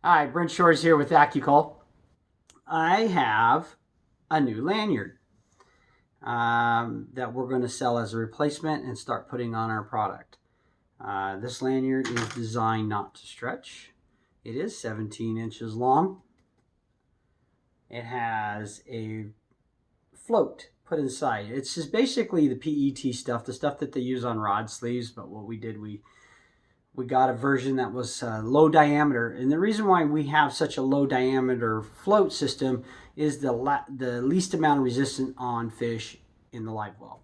Hi, Brent Shores here with Accu. I have a new lanyard that we're going to sell as a replacement and start putting on our product. This lanyard is designed not to stretch. It is 17 inches long. It has a float put inside. It's just basically the PET stuff, the stuff that they use on rod sleeves, but what we did, we got a version that was low diameter. And the reason why we have such a low diameter float system is the least amount of resistance on fish in the live well.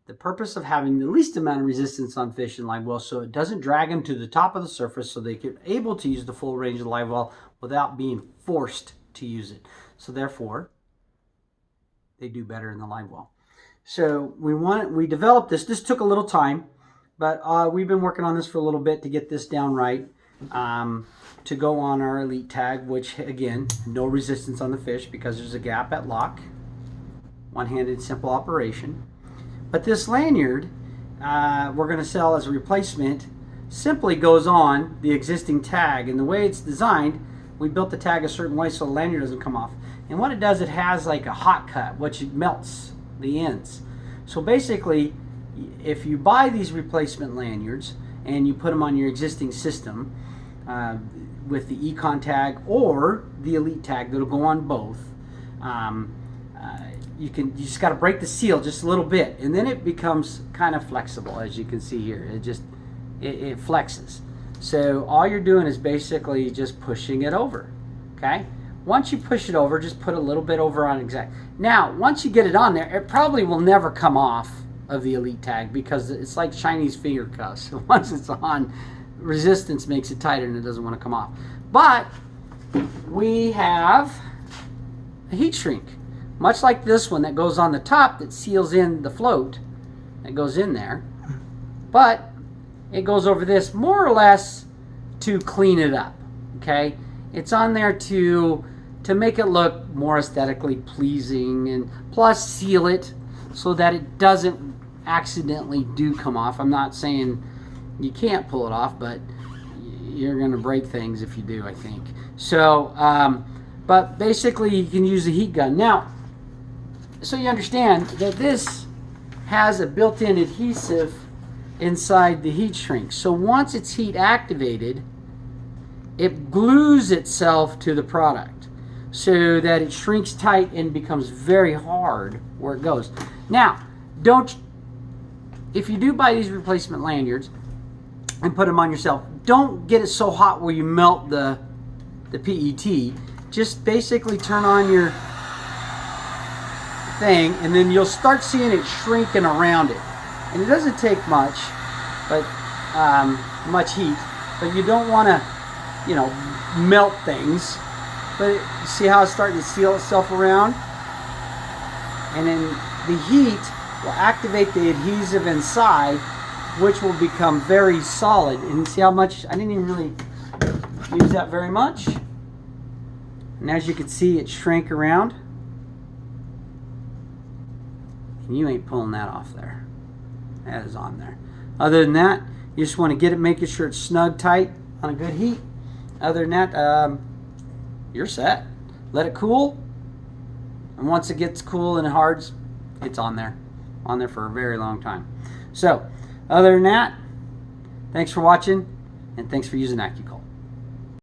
The purpose of having the least amount of resistance on fish in live well, so it doesn't drag them to the top of the surface, so they get able to use the full range of the live well without being forced to use it. So therefore, they do better in the live well. So we developed this. This took a little time. But we've been working on this for a little bit to get this down right, to go on our elite tag, which again, no resistance on the fish because there's a gap at lock. One-handed simple operation. But this lanyard we're going to sell as a replacement simply goes on the existing tag. And the way it's designed, we built the tag a certain way so the lanyard doesn't come off. And what it does, it has like a hot cut, which melts the ends. So basically, if you buy these replacement lanyards and you put them on your existing system with the Econ tag or the elite tag that'll go on both, you just got to break the seal just a little bit, and then it becomes kind of flexible, as you can see here. It flexes. So all you're doing is basically just pushing it over. Okay. Once you push it over, just put a little bit over on exact. Now, once you get it on there, it probably will never come off of the elite tag because it's like Chinese finger cuffs. Once it's on, resistance makes it tighter and it doesn't want to come off. But we have a heat shrink, much like this one that goes on the top that seals in the float that goes in there, but it goes over this more or less to clean it up. Okay, it's on there to make it look more aesthetically pleasing, and plus seal it so that it doesn't accidentally do come off. I'm not saying you can't pull it off, but you're going to break things if you do, I think. So, but basically you can use a heat gun. Now, so you understand that this has a built-in adhesive inside the heat shrink. So once it's heat activated, it glues itself to the product so that it shrinks tight and becomes very hard where it goes. Now, if you do buy these replacement lanyards and put them on yourself, don't get it so hot where you melt the PET. Just basically turn on your thing and then you'll start seeing it shrinking around it. And it doesn't take much, but much heat, but you don't want to, melt things. But you see how it's starting to seal itself around? And then the heat will activate the adhesive inside, which will become very solid. And see how much, I didn't even really use that very much. And as you can see, it shrank around. And you ain't pulling that off there. That is on there. Other than that, you just want to get it, making sure it's snug tight on a good heat. Other than that, you're set. Let it cool. And once it gets cool and it hards, it's on there for a very long time. So other than that, thanks for watching and thanks for using Accu.